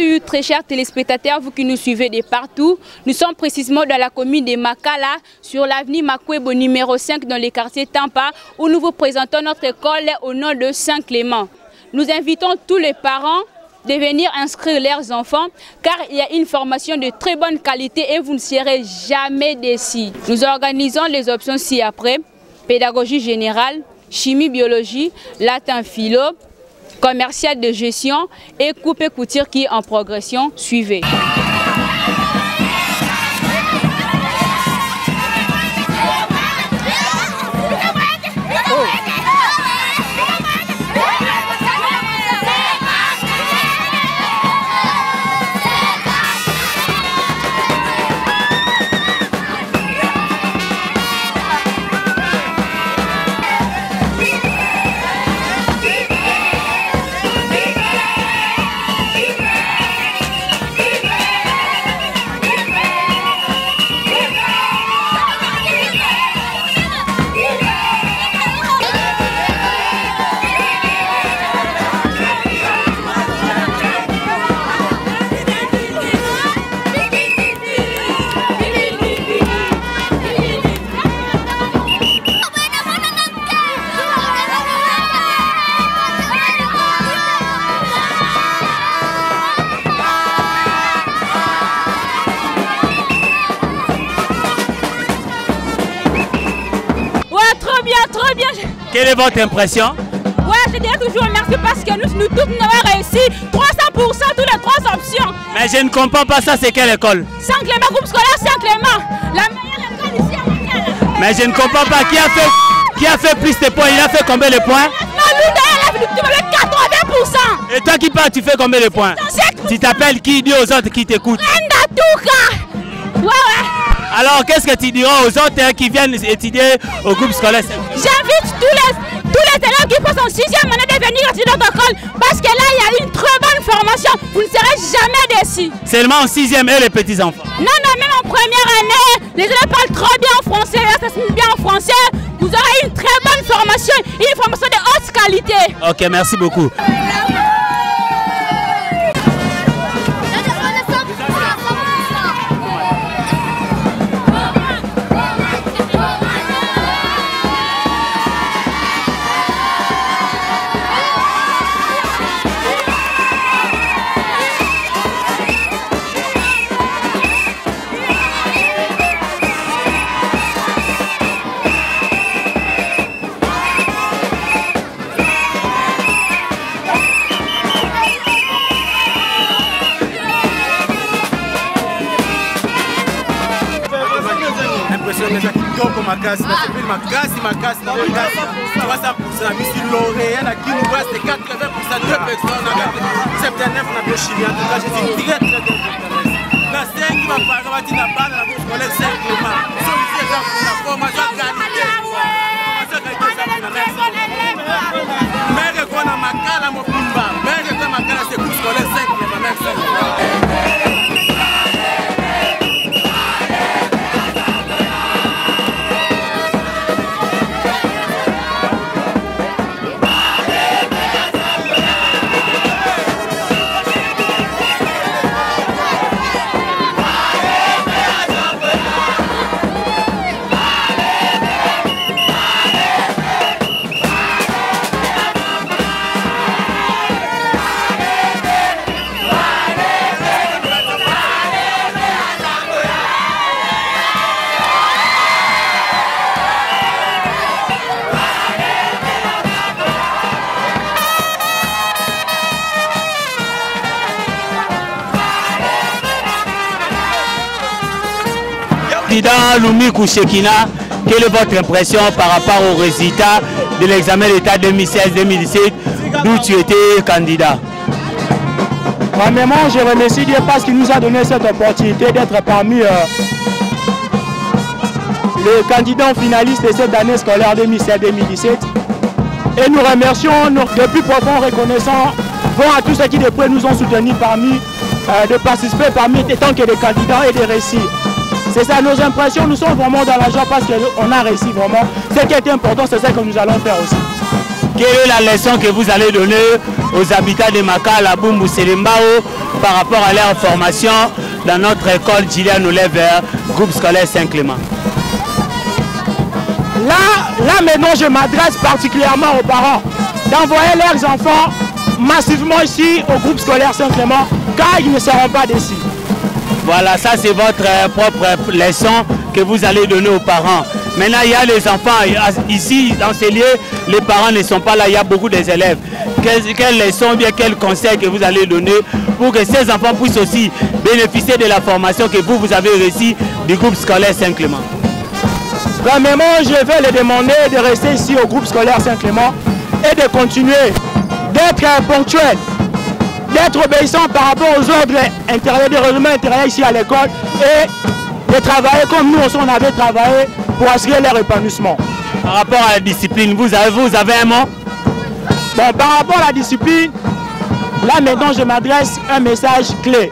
Bienvenue très chers téléspectateurs, vous qui nous suivez de partout. Nous sommes précisément dans la commune de Makala, sur l'avenue Makwebo numéro 5 dans le quartier Tampa, où nous vous présentons notre école au nom de Saint-Clément. Nous invitons tous les parents de venir inscrire leurs enfants car il y a une formation de très bonne qualité et vous ne serez jamais déçus. Nous organisons les options ci-après: pédagogie générale, chimie biologie, latin philo, commercial de gestion et coupe et couture qui est en progression. Suivez. Quelle est votre impression? Ouais, je dirais toujours merci parce que nous tous nous avons réussi 300% toutes les 3 options. Mais je ne comprends pas ça, c'est quelle école? Saint-Clément, groupe scolaire Saint-Clément. La meilleure école ici à Makala. Mais je ne comprends pas, qui a fait plus de points? Il a fait combien de points? Non, nous d'ailleurs, tu avais 80%. Et toi qui parles, tu fais combien de points? Tu t'appelles qui? Dis aux autres qui t'écoutent. Ouais, ouais. Alors, qu'est-ce que tu diras aux autres qui viennent étudier au groupe scolaire? J'invite tous les élèves qui passent en 6e année de venir étudier notre école parce que là, il y a une très bonne formation. Vous ne serez jamais déçus. Seulement en 6e et les petits-enfants? Non, même en première année, les élèves parlent très bien en français, ils s'expriment bien en français. Vous aurez une très bonne formation, une formation de haute qualité. Ok, merci beaucoup. Makasi, makasi, 300%, Missy Lauréen, à qui nous reste 80%, 2 personnes, 79 on a bien chimie. En tout cas, je suis très intéressé. La scène qui va parler, on va dire la scolaire Saint-Clément. Solliciter la formation qualité. Mais qu'on a Makala, mon Pumba. Mais qu'on a Makala, c'est pour scolaire Saint-Clément. Merci. Candidat Lumikou Shekina, quelle est votre impression par rapport aux résultats de l'examen d'État 2016-2017 d'où tu étais candidat? Premièrement, je remercie Dieu parce qu'il nous a donné cette opportunité d'être parmi les candidats finalistes de cette année scolaire 2016-2017. Et nous remercions de plus profond reconnaissants à tous ceux qui de près nous ont soutenus de participer parmi tant que des candidats et des récits. C'est ça nos impressions, nous sommes vraiment dans la joie parce qu'on a réussi vraiment. Ce qui est important, c'est ça que nous allons faire aussi. Quelle est la leçon que vous allez donner aux habitants de Makala, Bumbu, Selembao par rapport à leur formation dans notre école Gillian Oliver, groupe scolaire Saint-Clément? Là maintenant, je m'adresse particulièrement aux parents d'envoyer leurs enfants massivement ici au groupe scolaire Saint-Clément, car ils ne seront pas déçus. Voilà, ça c'est votre propre leçon que vous allez donner aux parents. Maintenant, il y a les enfants ici, dans ces lieux, les parents ne sont pas là, il y a beaucoup d'élèves. Quelle leçon, bien quel conseil que vous allez donner pour que ces enfants puissent aussi bénéficier de la formation que vous avez reçue du groupe scolaire Saint-Clément? Premièrement, je vais les demander de rester ici au groupe scolaire Saint-Clément et de continuer d'être ponctuels, d'être obéissants par rapport aux ordres intérieurs, des règlements intérieurs ici à l'école et de travailler comme nous on avait travaillé pour assurer leur épanouissement. Par rapport à la discipline, vous avez un mot? Bon, par rapport à la discipline, là maintenant je m'adresse un message clé.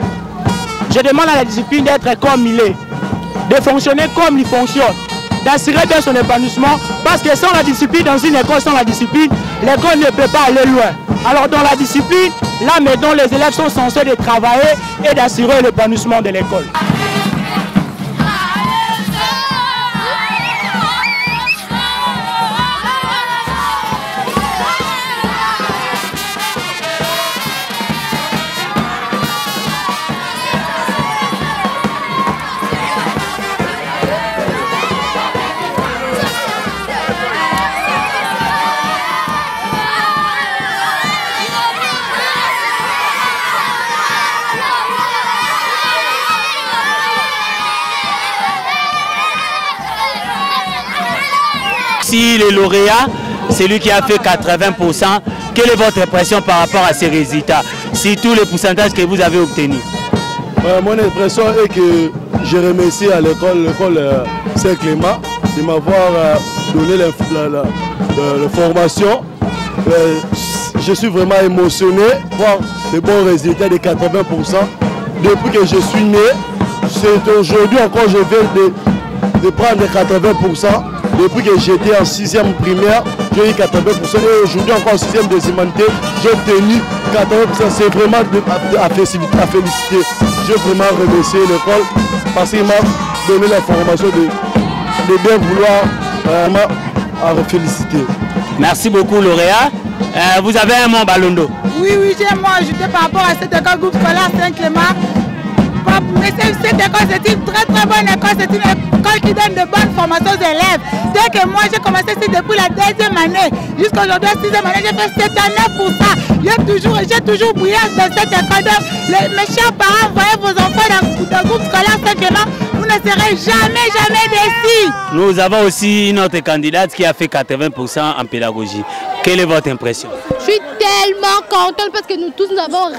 Je demande à la discipline d'être comme il est, de fonctionner comme il fonctionne, d'assurer bien son épanouissement, parce que sans la discipline, dans une école sans la discipline, l'école ne peut pas aller loin. Alors dans la discipline, là maintenant les élèves sont censés de travailler et d'assurer l'épanouissement de l'école. Si le lauréat, c'est lui qui a fait 80%, quelle est votre impression par rapport à ces résultats? Si tous les pourcentages que vous avez obtenus. Mon impression est que je remercie à l'école Saint-Clément de m'avoir donné la formation. Je suis vraiment émotionné voir les bons résultats de 80%. Depuis que je suis né, c'est aujourd'hui encore je viens de prendre 80%. Depuis que j'étais en 6e primaire, j'ai eu 80% et aujourd'hui encore en 6e deuxième année, j'ai obtenu 80%. C'est vraiment à féliciter. Je veux vraiment remercier l'école parce qu'il m'a donné l'information de bien vouloir à féliciter. Merci beaucoup lauréat. Vous avez un mot Balondo? Oui, j'ai un mot ajouté par rapport à cette école groupe scolaire Saint-Clément. Mais cette école, c'est une très bonne école, c'est une école qui donne de bonnes formations aux élèves. Dès que moi j'ai commencé ici depuis la 2e année, jusqu'à aujourd'hui, 6e année, j'ai fait 7 années pour ça. J'ai toujours brillé dans cette école. Donc, mes chers parents, voyez vos enfants dans le groupe scolaire Saint-Clément, vous ne serez jamais déçus. Nous avons aussi une autre candidate qui a fait 80% en pédagogie. Quelle est votre impression? Je suis tellement contente parce que nous tous nous avons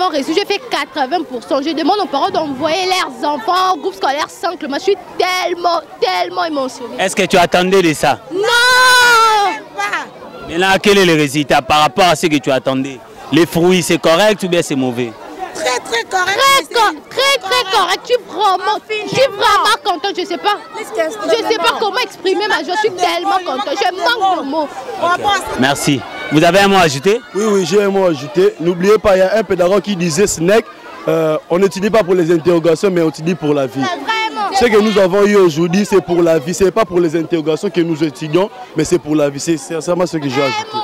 reçu. J'ai fait 80%. Je demande aux parents d'envoyer leurs enfants au groupe scolaire Saint-Clément. Je suis tellement émotionnée. Est-ce que tu attendais de ça? Non! Maintenant, quel est le résultat par rapport à ce que tu attendais? Les fruits, c'est correct ou bien c'est mauvais? Très correct. Très correct. Je suis vraiment contente. Je ne sais pas comment exprimer ma joie. Je suis tellement contente. Je manque de mots. Okay. Merci. Vous avez un mot à ajouter? Oui, j'ai un mot à ajouter. N'oubliez pas, il y a un pédagogue qui disait Snake, on n'étudie pas pour les interrogations, mais on étudie pour la vie. Ce que nous avons eu aujourd'hui, c'est pour la vie. Ce n'est pas pour les interrogations que nous étudions, mais c'est pour la vie. C'est sincèrement ce que j'ai ajouté.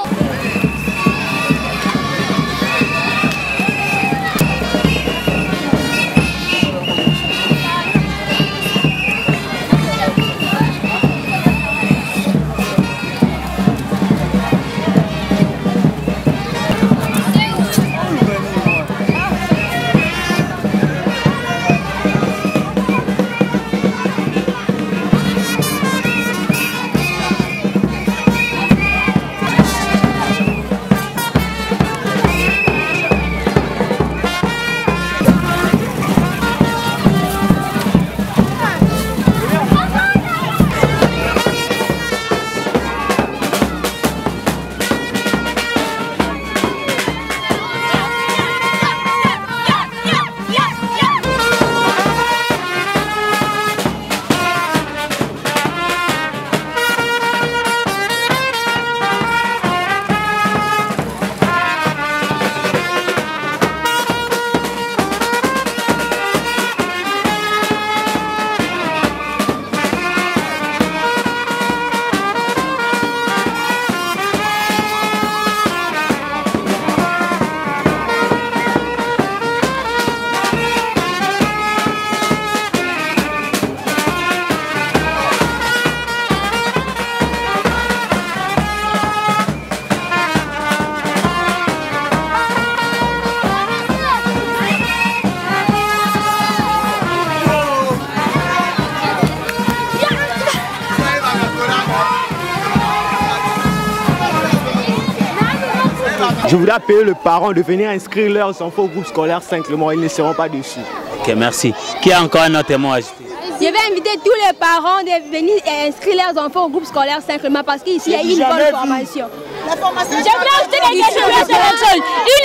Je voudrais appeler les parents de venir inscrire leurs enfants au groupe scolaire Saint-Clément. Ils ne seront pas déçus. Ok, merci. Qui a encore un autre mot à ajouter? Je vais inviter tous les parents de venir inscrire leurs enfants au groupe scolaire Saint-Clément parce qu'ici il y a une bonne formation. La formation. Je voulais ajouter une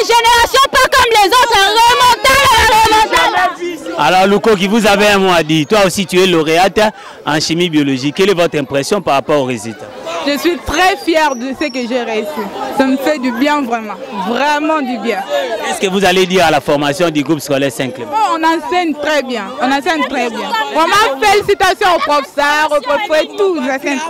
génération pas comme les autres, remontable. Alors Louko, qui vous avez un mot à dire. Toi aussi tu es lauréate en chimie biologique. Quelle est votre impression par rapport aux résultats? Je suis très fière de ce que j'ai réussi. Ça me fait du bien vraiment. Vraiment du bien. Qu'est-ce que vous allez dire à la formation du groupe scolaire Saint-Clément? On enseigne très bien. On enseigne très bien. Vraiment félicitations aux professeurs, aux professeurs, tous.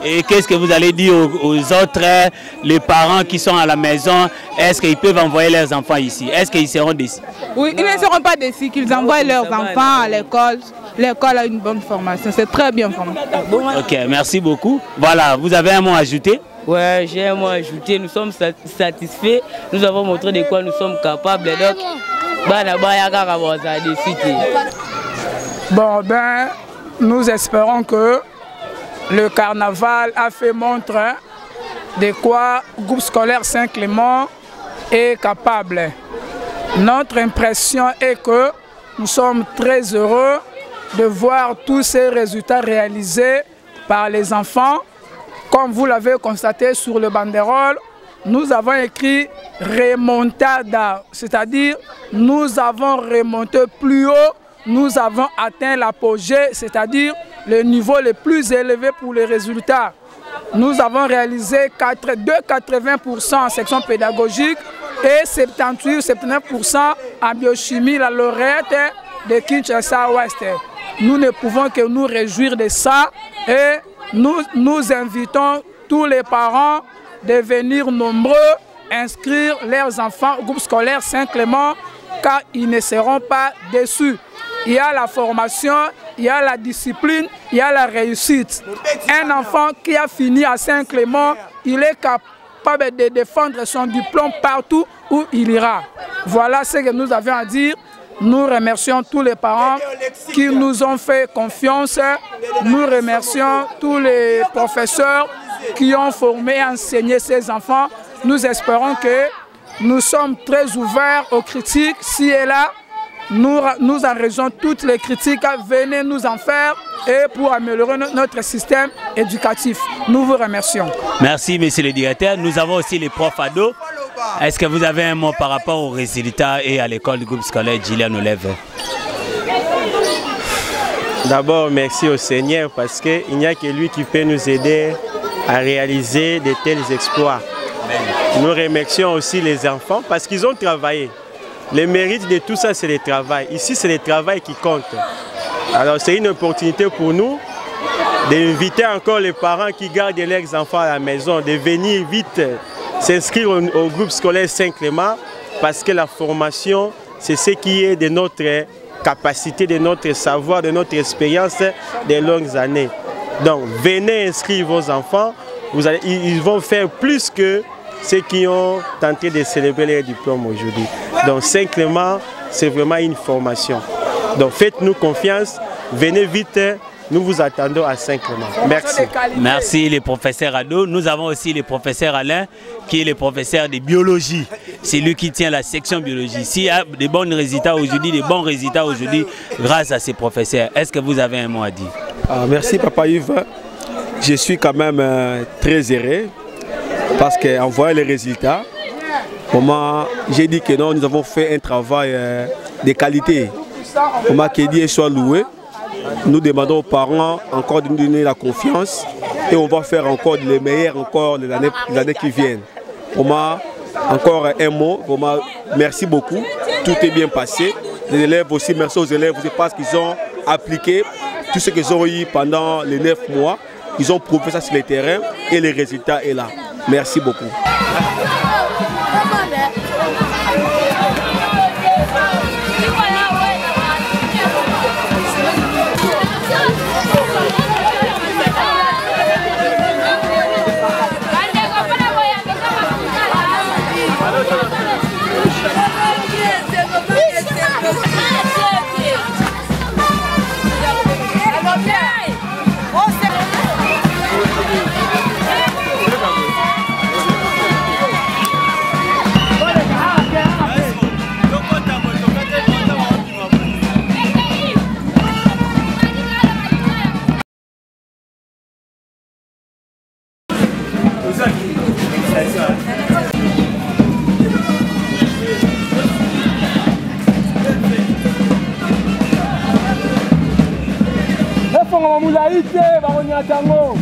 Et qu'est-ce que vous allez dire aux autres, les parents qui sont à la maison? Est-ce qu'ils peuvent envoyer leurs enfants ici? Est-ce qu'ils seront déçus? Oui, ils ne seront pas déçus, qu'ils envoient leurs enfants à l'école. L'école a une bonne formation, c'est très bien formé. Ok, merci beaucoup. Voilà, vous avez un mot à ajouter? Ouais, j'ai un mot à ajouter. Nous sommes satisfaits. Nous avons montré de quoi nous sommes capables. Donc, bon, ben, nous espérons que le carnaval a fait montre de quoi le groupe scolaire Saint-Clément est capable. Notre impression est que nous sommes très heureux de voir tous ces résultats réalisés par les enfants. Comme vous l'avez constaté sur le banderole, nous avons écrit remontada, c'est-à-dire nous avons remonté plus haut, nous avons atteint l'apogée, c'est-à-dire le niveau le plus élevé pour les résultats. Nous avons réalisé 80% en section pédagogique et 78-79% en biochimie, la lauréate de Kinshasa Ouest. Nous ne pouvons que nous réjouir de ça et nous invitons tous les parents de venir nombreux inscrire leurs enfants au groupe scolaire Saint-Clément car ils ne seront pas déçus. Il y a la formation, il y a la discipline, il y a la réussite. Un enfant qui a fini à Saint-Clément, il est capable de défendre son diplôme partout où il ira. Voilà ce que nous avions à dire. Nous remercions tous les parents qui nous ont fait confiance. Nous remercions tous les professeurs qui ont formé et enseigné ces enfants. Nous espérons que nous sommes très ouverts aux critiques. Si et là, nous enregistrons toutes les critiques. Venez nous en faire et pour améliorer notre système éducatif. Nous vous remercions. Merci, monsieur le directeur. Nous avons aussi les profs ados. Est-ce que vous avez un mot par rapport aux résultats et à l'école du groupe scolaire Gillian Olève? D'abord, merci au Seigneur parce qu'il n'y a que lui qui peut nous aider à réaliser de tels exploits. Nous remercions aussi les enfants parce qu'ils ont travaillé. Le mérite de tout ça, c'est le travail. Ici, c'est le travail qui compte. Alors, c'est une opportunité pour nous d'inviter encore les parents qui gardent leurs enfants à la maison, de venir vite s'inscrire au groupe scolaire Saint-Clément parce que la formation, c'est ce qui est de notre capacité, de notre savoir, de notre expérience des longues années. Donc, venez inscrire vos enfants, ils vont faire plus que ceux qui ont tenté de célébrer leur diplôme aujourd'hui. Donc, Saint-Clément, c'est vraiment une formation. Donc, faites-nous confiance, venez vite. Nous vous attendons à Saint-Clément. Merci. Merci les professeurs ados. Nous avons aussi le professeur Alain, qui est le professeur de biologie. C'est lui qui tient la section biologie. S'il y a des bons résultats aujourd'hui, grâce à ces professeurs, est-ce que vous avez un mot à dire? Merci Papa Yves. Je suis quand même très heureux parce qu'en voyant les résultats, j'ai dit que non, nous avons fait un travail de qualité. Comment que Dieu soit loué. Nous demandons aux parents encore de nous donner la confiance et on va faire encore les meilleurs encore les années qui viennent. Encore un mot, merci beaucoup, tout est bien passé. Les élèves aussi, merci aux élèves aussi parce qu'ils ont appliqué tout ce qu'ils ont eu pendant les 9 mois. Ils ont prouvé ça sur le terrain et le résultat est là. Merci beaucoup. fonga mulayi te bakonyata yango.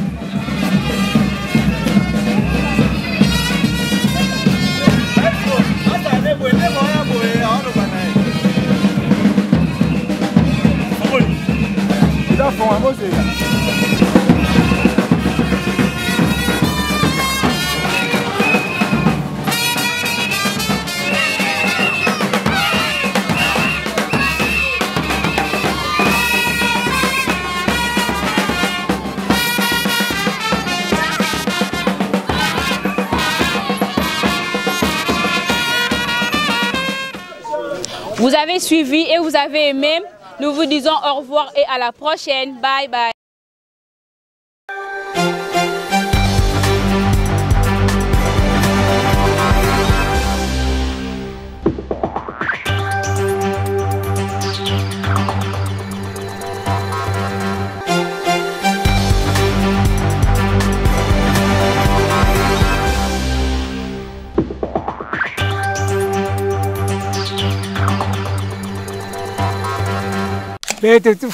Vous avez suivi et vous avez aimé. Nous vous disons au revoir et à la prochaine. Bye bye. Peut-être tout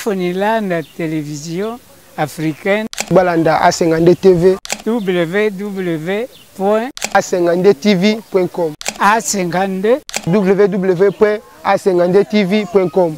la télévision africaine. Balanda A52 TV. www.a52tv.com. A52. www.a52tv.com.